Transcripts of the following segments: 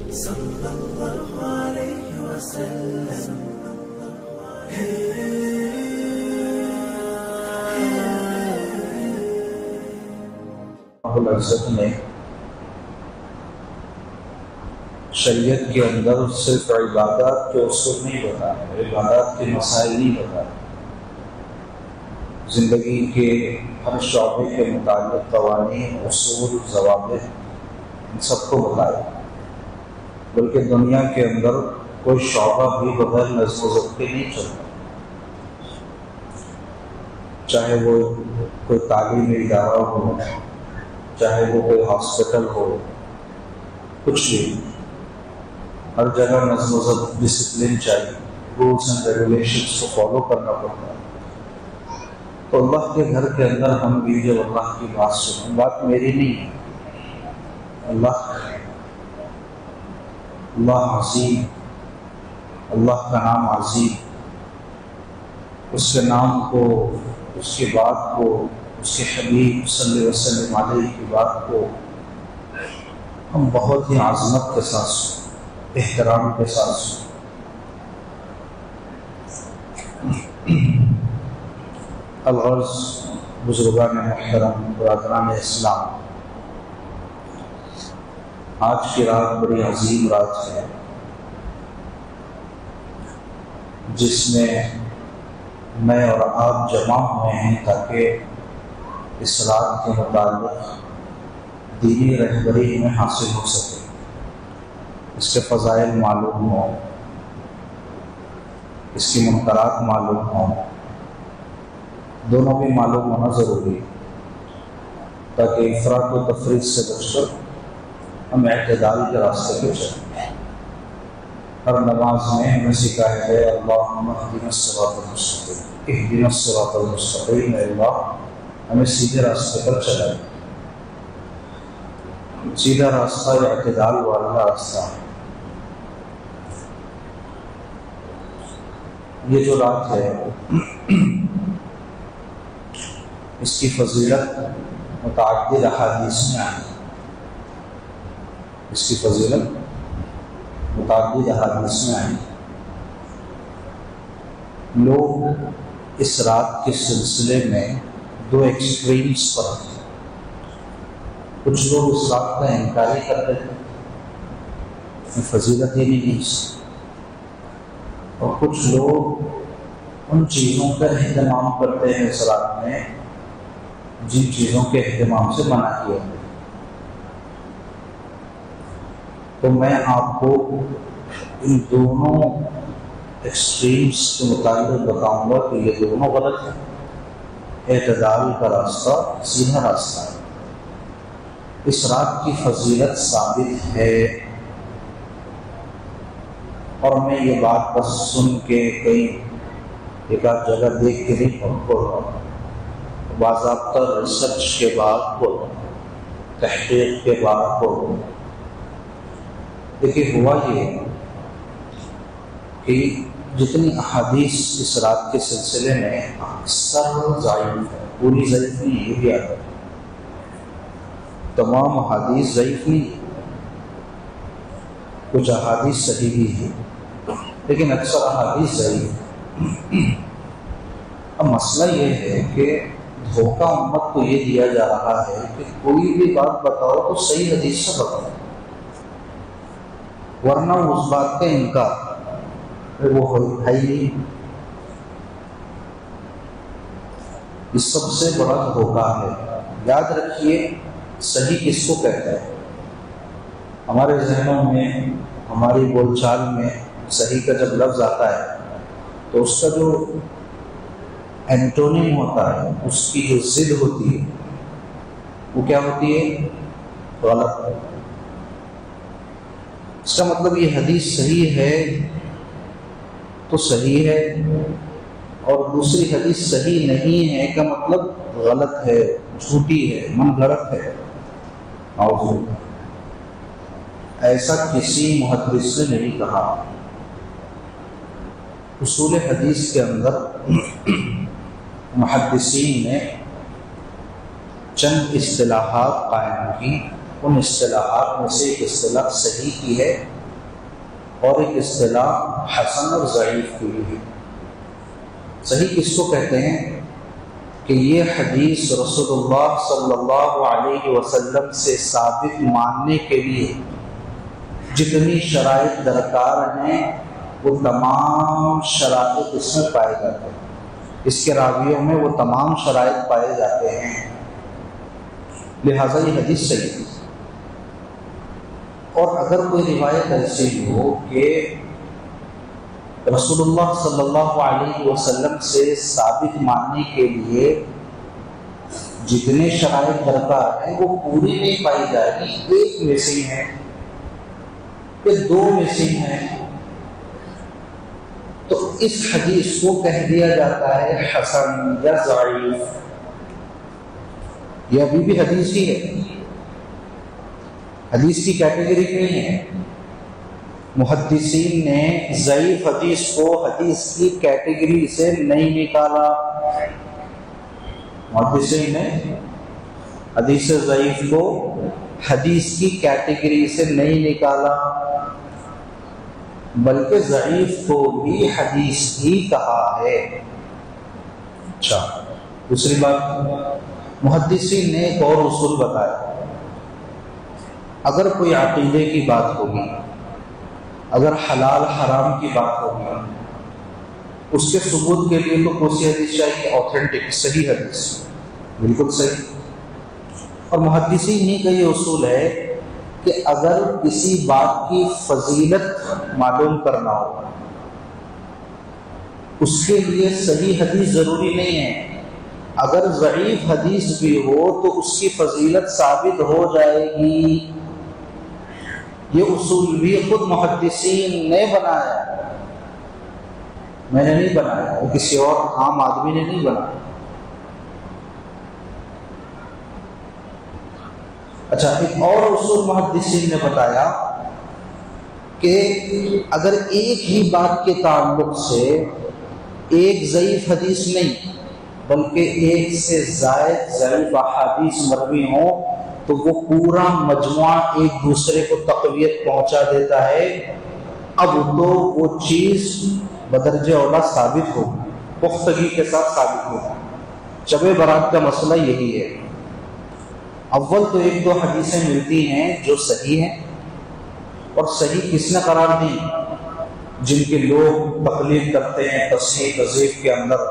صلی اللہ علیہ وسلم. العزت نے شریعت کے اندر صرف عبادات کے اصول نہیں بتائے، عبادات کے مسائل نہیں بتائے، زندگی کے ہر شعبے کے متعلق قوانین، اصول، ضوابط ان سب کو بتائے، بلکہ دنیا کے اندر کوئی شعبہ بھی بغیر نظم و ضبط کے نہیں چلتا، چاہے وہ کوئی تعلیمی ادارہ ہو، چاہے وہ کوئی ہاسپٹل ہو، کچھ بھی، ہر جگہ نظم و ضبط، ڈسپلن چاہیے، رولس اینڈ ریگولیشنس کو فالو کرنا پڑتا ہے. تو اللہ کے گھر کے اندر ہم بھی جب اللہ کی بات سنیں، بات میری نہیں ہے، اللہ عظیم، اللہ کا نام عظیم، اس کے نام کو، اس کی بات کو، اس کے حبیب صلی اللہ علیہ وسلم علیہ کی بات کو ہم بہت ہی عظمت کے ساتھ سنیں، احترام کے ساتھ سنیں. الغرض بزرگان محترم، برادران اسلام، آج کی رات بڑی عظیم رات ہے، جس میں میں اور آپ جمع ہوئے ہیں تاکہ اس رات کے متعلق دینی رہبری میں حاصل ہو سکے، اس کے فضائل معلوم ہوں، اس کی منکرات معلوم ہوں، دونوں بھی معلوم ہونا ضروری ہے، تاکہ افراط و تفریط سے بچ کر ہم اعتدال کے راستے پہ چلیں. ہر نماز میں ہمیں سکھایا ہے اللہم اہدنا الصراط المستقیم، اہدنا الصراط المستقیم، اے اللہ ہمیں سیدھے راستے پر چلائے. سیدھا راستہ یا اعتدال والا راستہ. یہ جو رات ہے اس کی فضیلت متعدد احادیث میں آئی، اس کی فضیلت متعدد احادیث میں آئی. لوگ اس رات کے سلسلے میں دو ایکسٹریمز پر ہیں. کچھ لوگ اس رات کا انکار ہی کرتے ہیں، فضیلت ہی نہیں، اور کچھ لوگ ان چیزوں کا اہتمام کرتے ہیں اس رات میں جن چیزوں کے اہتمام سے منع کیا ہے. تو میں آپ کو ان دونوں ایکسٹریمز کے متعلق بتاؤں گا کہ یہ دونوں غلط ہیں. اعتدال کا راستہ سیدھا راستہ ہے. اس رات کی فضیلت ثابت ہے، اور میں یہ بات بس سن کے کہیں ایک آدھ جگہ دیکھ کے نہیں بول رہا ہوں، باضابطہ ریسرچ کے بعد بول رہا ہوں، تحقیق کے بعد بول رہا ہوں. دیکھیے ہوا یہ کہ جتنی احادیث اس رات کے سلسلے میں اکثر ضعیف ہے، پوری ضعیف نہیں، یہ بھی آتا ہے، تمام احادیث ضعیف نہیں، کچھ احادیث صحیح بھی ہیں، لیکن اکثر احادیث ضعیف. اب مسئلہ یہ ہے کہ دھوکہ امت کو یہ دیا جا رہا ہے کہ کوئی بھی بات بتاؤ تو صحیح حدیث سے بتاؤ، ورنہ اس بات کا انکار وہ ہے ہی نہیں. یہ سب سے بڑا دھوکہ ہے. یاد رکھیے صحیح کس کو کہتا ہے. ہمارے ذہنوں میں، ہماری بول چال میں صحیح کا جب لفظ آتا ہے تو اس کا جو اینٹونیم ہوتا ہے، اس کی جو ضد ہوتی ہے، وہ کیا ہوتی ہے؟ غلط. اس کا مطلب یہ حدیث صحیح ہے تو صحیح ہے، اور دوسری حدیث صحیح نہیں ہے کا مطلب غلط ہے، جھوٹی ہے، من گھڑت ہے. ایسا کسی محدث نے نہیں کہا. اصول حدیث کے اندر محدثین نے چند اصطلاحات قائم کی، ان اصطلاحات میں سے ایک اصطلاح صحیح کی ہے اور ایک اصطلاح حسن اور ضعیف کی ہے۔ صحیح کس کو کہتے ہیں کہ یہ حدیث رسول اللہ صلی اللہ علیہ وسلم سے ثابت ماننے کے لیے جتنی شرائط درکار ہیں وہ تمام شرائط اس میں پائے جاتے ہیں، اس کے راویوں میں وہ تمام شرائط پائے جاتے ہیں، لہذا یہ حدیث صحیح ہے۔ اور اگر کوئی روایت ایسی ہو کہ رسول اللہ صلی اللہ علیہ وسلم سے ثابت ماننے کے لیے جتنے شرائط درکار ہیں وہ پوری نہیں پائی جائے گی، ایک مسنگ ہے کہ دو مسنگ ہیں، تو اس حدیث کو کہہ دیا جاتا ہے حسن یا ضعیف۔ یہ ابھی بھی حدیث ہی ہے، حدیث کی کیٹیگری نہیں ہے۔ محدثین نے ضعیف حدیث کو حدیث کی کیٹیگری سے نہیں نکالا، محدثین نے حدیث ضعیف کو حدیث کی کیٹیگری سے نہیں نکالا، بلکہ ضعیف کو بھی حدیث ہی کہا ہے۔ اچھا، دوسری بات، محدثین نے ایک اور اصول بتایا، اگر کوئی عقیدے کی بات ہوگی، اگر حلال حرام کی بات ہوگی، اس کے ثبوت کے لیے تو کوئی حدیث چاہیے آتھینٹک، صحیح حدیث، بالکل صحیح۔ اور محدثین ہی کا یہ اصول ہے کہ اگر کسی بات کی فضیلت معلوم کرنا ہو، اس کے لیے صحیح حدیث ضروری نہیں ہے، اگر ضعیف حدیث بھی ہو تو اس کی فضیلت ثابت ہو جائے گی۔ یہ اصول بھی خود محدثین نے بنایا، میں نے نہیں بنایا، وہ کسی اور عام آدمی نے نہیں بنایا۔ اچھا، ایک اور اصول محدثین نے بتایا کہ اگر ایک ہی بات کے تعلق سے ایک ضعیف حدیث نہیں بلکہ ایک سے زائد ضعیف احادیث مروی ہوں تو وہ پورا مجموعہ ایک دوسرے کو تقویت پہنچا دیتا ہے، اب تو وہ چیز بدرجہ اولا ثابت ہوگی، پختگی کے ساتھ ثابت ہوگی۔ شب برات کا مسئلہ یہی ہے، اول تو ایک دو حدیثیں ملتی ہیں جو صحیح ہیں، اور صحیح کس نے قرار دی؟ جن کے لوگ تقلید کرتے ہیں تصحیح تضعیف کے اندر،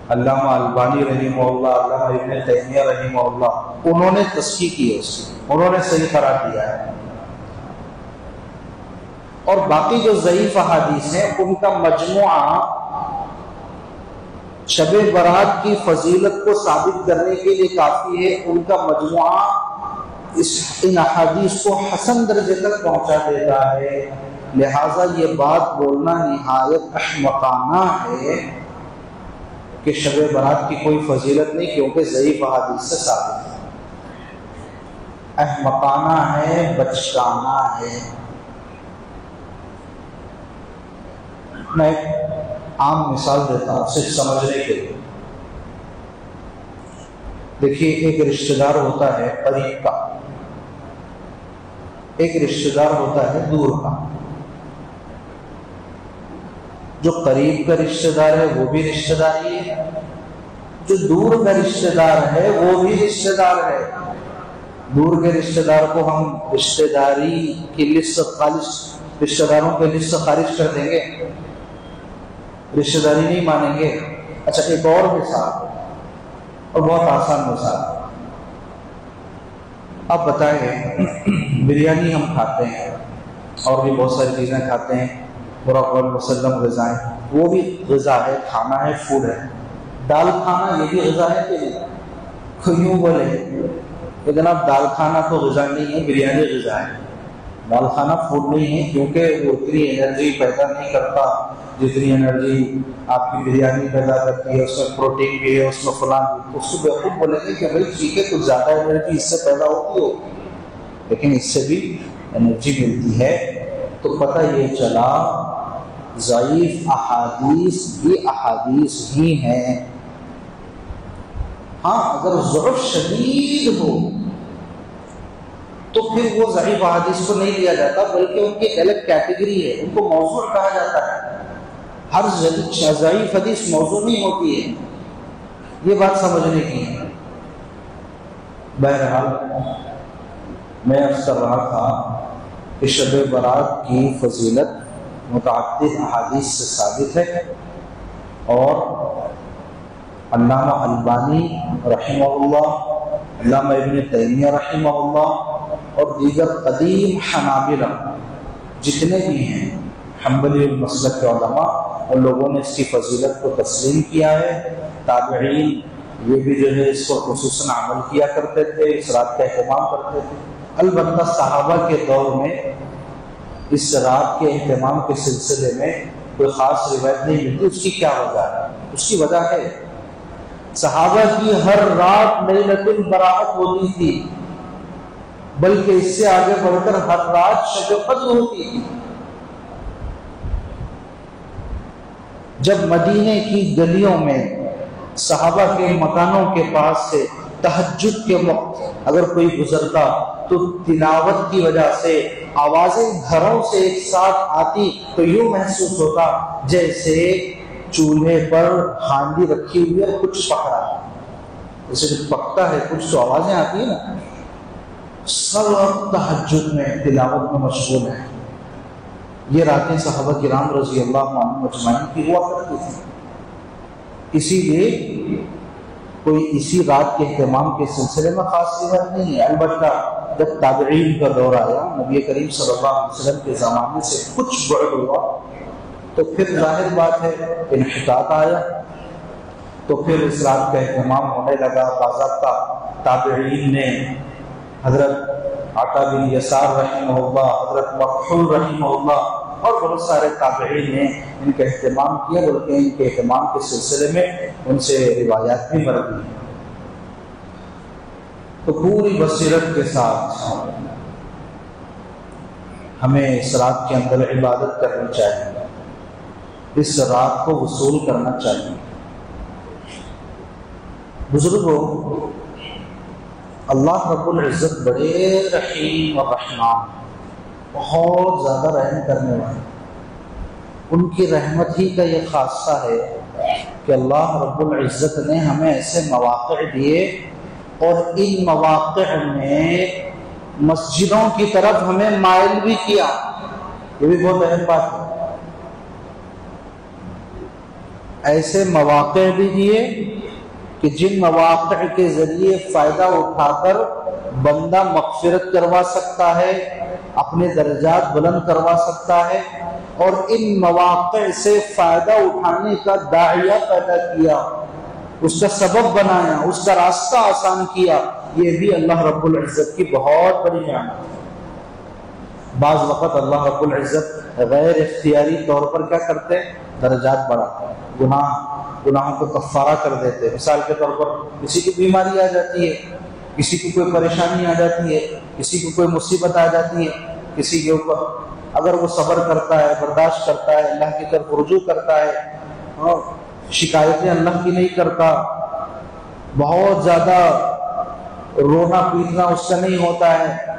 علامہ البانی رحمہ اللہ، علامہ ابن تیمیہ رحمہ اللہ، انہوں نے تصحیح کی ہے، اس کی انہوں نے صحیح قرار دیا ہے۔ اور باقی جو ضعیف احادیث ہیں ان کا مجموعہ شب برات کی فضیلت کو ثابت کرنے کے لیے کافی ہے، ان کا مجموعہ ان احادیث کو حسن درجے تک پہنچا دیتا ہے۔ لہٰذا یہ بات بولنا نہایت احمقانہ ہے کہ شب برات کی کوئی فضیلت نہیں کیونکہ ضعیف احادیث سے ثابت ہے، احمقانہ ہے، بچکانہ ہے۔ میں ایک عام مثال دیتا ہوں صرف سمجھنے کے لیے۔ دیکھیے، ایک رشتہ دار ہوتا ہے قریب کا، ایک رشتہ دار ہوتا ہے دور کا۔ جو قریب کا رشتہ دار ہے وہ بھی رشتہ دار ہی ہے، جو دور کا رشتہ دار ہے وہ بھی رشتہ دار ہے۔ دور کے رشتہ دار کو ہم رشتہ داری کی لسٹ خارج، رشتہ داروں کی لسٹ خارج کر دیں گے، رشتہ داری نہیں مانیں گے۔ اچھا، ایک اور مثال، اور بہت آسان مثال، آپ بتائیں بریانی ہم کھاتے ہیں اور بھی بہت ساری چیزیں کھاتے ہیں، قرآن مسلم غذائیں، وہ بھی غذا ہے، کھانا ہے، فوڈ ہے۔ دال کھانا یہ بھی غذا ہے کہ نہیں؟ کوئی یوں بولے کہ جناب دال کھانا تو غذا نہیں ہے، بریانی غذا ہے۔ دال کھانا فوڈ نہیں ہے کیونکہ وہ اتنی انرجی پیدا نہیں کرتا جتنی انرجی آپ کی بریانی پیدا کرتی ہے، اس میں پروٹین بھی ہے، اس میں فلان بھی۔ اس کو بالکل بولیں گے کہ بھائی ٹھیک ہے کچھ زیادہ انرجی اس سے پیدا ہوتی ہوگی لیکن اس سے بھی انرجی ملتی ہے۔ تو پتہ یہ چلا ضعیف احادیث بھی احادیث ہی ہیں۔ ہاں، اگر ضعف شدید ہو تو پھر وہ ضعیف احادیث کو نہیں لیا جاتا، بلکہ ان کی الگ کیٹیگری ہے، ان کو موضوع کہا جاتا ہے۔ ہر ضعیف حدیث موضوع نہیں ہوتی ہے، یہ بات سمجھنے کی ہے۔ بہرحال میں عرض کر رہا تھا کہ شب برات کی فضیلت متعدد احادیث سے ثابت ہے، اور علامہ البانی رحمہ اللہ، علامہ ابن تیمیہ رحمہ اللہ اور دیگر قدیم حنابلہ جتنے بھی ہیں حنبلی المسلک کے علماء، ان لوگوں نے اس کی فضیلت کو تسلیم کیا ہے۔ تابعین یہ بھی جو ہے اس کو خصوصاً عمل کیا کرتے تھے، اس رات کا اہتمام کرتے تھے۔ البتہ صحابہ کے دور میں اس رات کے اہتمام کے سلسلے میں کوئی خاص روایت نہیں ملتی۔ اس کی کیا وجہ ہے؟ اس کی وجہ ہے صحابہ کی ہر رات لیلۃ البراءت ہوتی تھی، بلکہ اس سے آگے بڑھ کر ہر رات شب قدر ہوتی تھی۔ جب مدینے کی گلیوں میں صحابہ کے مکانوں کے پاس سے تہجد کے وقت اگر کوئی گزرتا تو تلاوت کی وجہ سے آوازیں گھروں سے ایک ساتھ آتی تو یوں محسوس ہوتا جیسے چولہے پر ہانڈی رکھی ہوئی ہے، کچھ پکڑا ہے، جیسے کچھ پکتا ہے، کچھ تو آوازیں آتی ہیں نا۔ سب تہجد میں تلاوت میں مشغول ہیں۔ یہ راتیں صحابہ کرام رضی اللہ عنہم اجمعین کی ہوا کرتی تھی، اسی لیے کوئی اسی رات کے اہتمام کے سلسلے میں خاص روایت نہیں ہے۔ البتہ جب تابعین کا دور آیا، نبی کریم صلی اللہ علیہ وسلم کے زمانے سے کچھ بعد ہوا، تو پھر ظاہر بات ہے انحطاط آیا، تو پھر اس رات کا اہتمام ہونے لگا۔ باضابطہ تابعین نے حضرت عطا بن یسار رحمہ اللہ، حضرت مکحول رحمہ اللہ اور بہت سارے تابعین نے ان کا اہتمام کیا، بلکہ ان کے اہتمام کے سلسلے میں ان سے روایات بھی مروی ہیں۔ تو پوری بصیرت کے ساتھ ہمیں اس رات کے اندر عبادت کرنی چاہیے، اس رات کو وصول کرنا چاہیے۔ بزرگوں، اللہ رب العزت بڑے رحیم و رحمان، بہت زیادہ رحم کرنے والے۔ ان کی رحمت ہی کا یہ خاصہ ہے کہ اللہ رب العزت نے ہمیں ایسے مواقع دیے، اور ان مواقع میں مسجدوں کی طرف ہمیں مائل بھی کیا۔ یہ بھی بہت اہم بات ہے۔ ایسے مواقع بھی دیے کہ جن مواقع کے ذریعے فائدہ اٹھا کر بندہ مغفرت کروا سکتا ہے، اپنے درجات بلند کروا سکتا ہے، اور ان مواقع سے فائدہ اٹھانے کا داعیہ پیدا کیا، اس کا سبب بنایا، اس کا راستہ آسان کیا۔ یہ بھی اللہ رب العزت کی بہت بڑی نعمت ہے۔ بعض وقت اللہ رب العزت غیر اختیاری طور پر کیا کرتے ہیں؟ درجات بڑھاتے ہیں، گناہوں کو کفارہ کر دیتے ہیں۔ مثال کے طور پر کسی کی بیماری آ جاتی ہے، کسی کی کوئی پریشانی آ جاتی ہے، کسی کو کوئی مصیبت آ جاتی ہے، کسی کے اوپر اگر وہ صبر کرتا ہے، برداشت کرتا ہے، اللہ کی طرف رجوع کرتا ہے اور شکایتیں اللہ کی نہیں کرتا، بہت زیادہ رونا پیٹنا اس کا نہیں ہوتا ہے،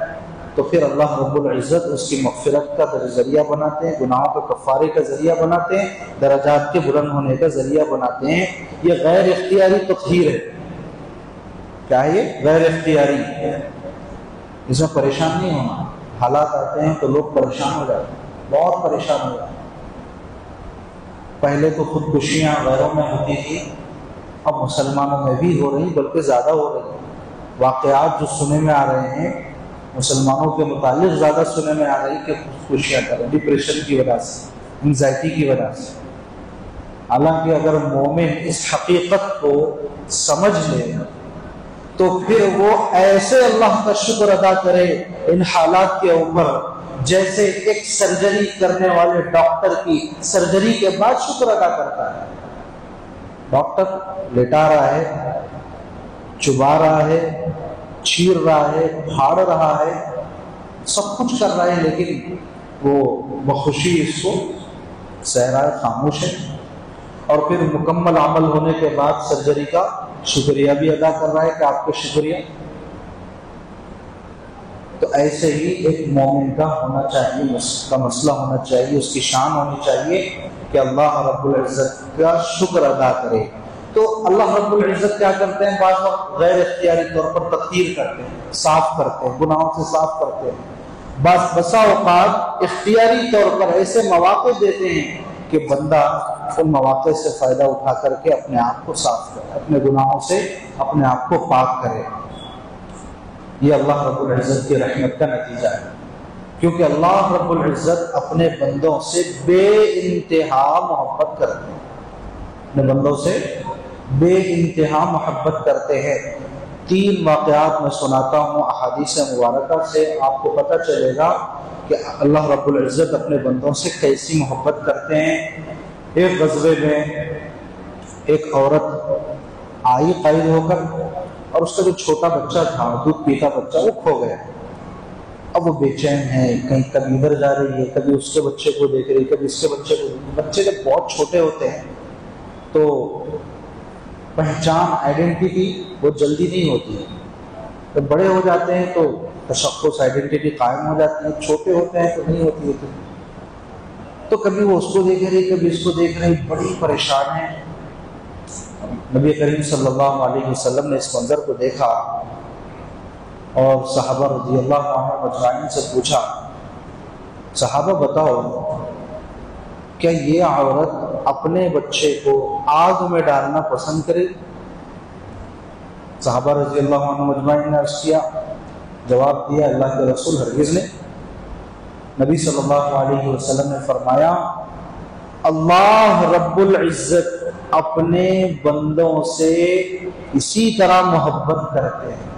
تو پھر اللہ رب العزت اس کی مغفرت کا ذریعہ بناتے ہیں، گناہوں کے کفارے کا ذریعہ بناتے ہیں، درجات کے بلند ہونے کا ذریعہ بناتے ہیں۔ یہ غیر اختیاری تطہیر ہے۔ کیا ہے یہ؟ غیر اختیاری، اس میں پریشان نہیں ہونا۔ حالات آتے ہیں تو لوگ پریشان ہو جاتے ہیں، بہت پریشان ہو جاتے ہیں۔ پہلے تو خودکشیاں غیروں میں ہوتی تھی، اب مسلمانوں میں بھی ہو رہی، بلکہ زیادہ ہو رہی ہیں۔ واقعات جو سنے میں آ رہے ہیں مسلمانوں کے متعلق زیادہ سنے میں آ رہی کہ خودکشیاں کریں، ڈپریشن کی وجہ سے، انگزائٹی کی وجہ سے۔ حالانکہ اگر مومن اس حقیقت کو سمجھ لے تو پھر وہ ایسے اللہ کا شکر ادا کرے ان حالات کے اوپر، جیسے ایک سرجری کرنے والے ڈاکٹر کی سرجری کے بعد شکر ادا کرتا ہے۔ ڈاکٹر لیٹا رہا ہے، چبا رہا ہے، چیر رہا ہے، پھاڑ رہا ہے، سب کچھ کر رہا ہے، لیکن وہ بخوشی اس کو سہ رہا ہے، خاموش ہے، اور پھر مکمل عمل ہونے کے بعد سرجری کا شکریہ بھی ادا کر رہا ہے کہ آپ کا شکریہ۔ تو ایسے ہی ایک مومن کا ہونا چاہیے، اس کا مسئلہ ہونا چاہیے، اس کی شان ہونی چاہیے کہ اللہ رب العزت کا شکر ادا کرے۔ تو اللہ رب العزت کیا کرتے ہیں، بعض وقت غیر اختیاری طور پر تطہیر کرتے ہیں، صاف کرتے ہیں، گناہوں سے صاف کرتے ہیں۔ بسا اوقات اختیاری طور پر ایسے مواقع دیتے ہیں کہ بندہ ان مواقع سے فائدہ اٹھا کر کے اپنے آپ کو صاف کرے، اپنے گناہوں سے اپنے آپ کو پاک کرے۔ یہ اللہ رب العزت کی رحمت کا نتیجہ ہے، کیونکہ اللہ رب العزت اپنے بندوں سے بے انتہا محبت کرتے ہیں، اپنے بندوں سے بے انتہا محبت کرتے ہیں۔ 3 واقعات میں سناتا ہوں احادیث مبارکہ سے، آپ کو پتہ چلے گا کہ اللہ رب العزت اپنے بندوں سے کیسی محبت کرتے ہیں۔ ایک غزوے میں ایک عورت آئی قید ہو کر، اور اس کا جو چھوٹا بچہ تھا، دودھ پیتا بچہ، وہ کھو گیا۔ اب وہ بے چین ہے، کہیں کبھی ادھر جا رہی ہے، کبھی اس کے بچے کو دیکھ رہی، کبھی اس کے بچے کو دیکھ رہی۔ بچے جب بہت چھوٹے ہوتے ہیں تو پہچان، آئیڈینٹی وہ جلدی نہیں ہوتی ہے، جب بڑے ہو جاتے ہیں تو تشخص، آئیڈینٹی قائم ہو جاتی ہے، چھوٹے ہوتے ہیں تو نہیں ہوتی ہے۔ تو کبھی وہ اس کو دیکھ رہی، کبھی اس کو دیکھ رہی، بڑی پریشان ہے۔ نبی کریم صلی اللہ علیہ وسلم نے اس منظر کو دیکھا اور صحابہ رضی اللہ عنہ اجمعین سے پوچھا، صحابہ بتاؤ کیا یہ عورت اپنے بچے کو آگ میں ڈالنا پسند کرے؟ صحابہ رضی اللہ عنہ اجمعین نے عرض کیا، جواب دیا، اللہ کے رسول ہرگز نہیں۔ نبی صلی اللہ علیہ وسلم نے فرمایا، اللہ رب العزت اپنے بندوں سے اسی طرح محبت کرتے ہیں۔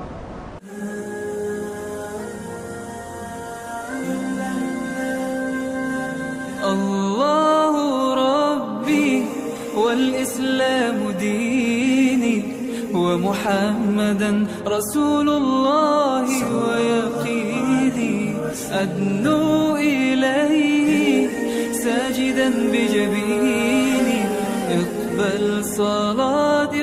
اللہ ربی والاسلام دینی ومحمدا رسول اللہ ویقینی ادنو الیہ ساجدا بجبینی اقبل صلاتي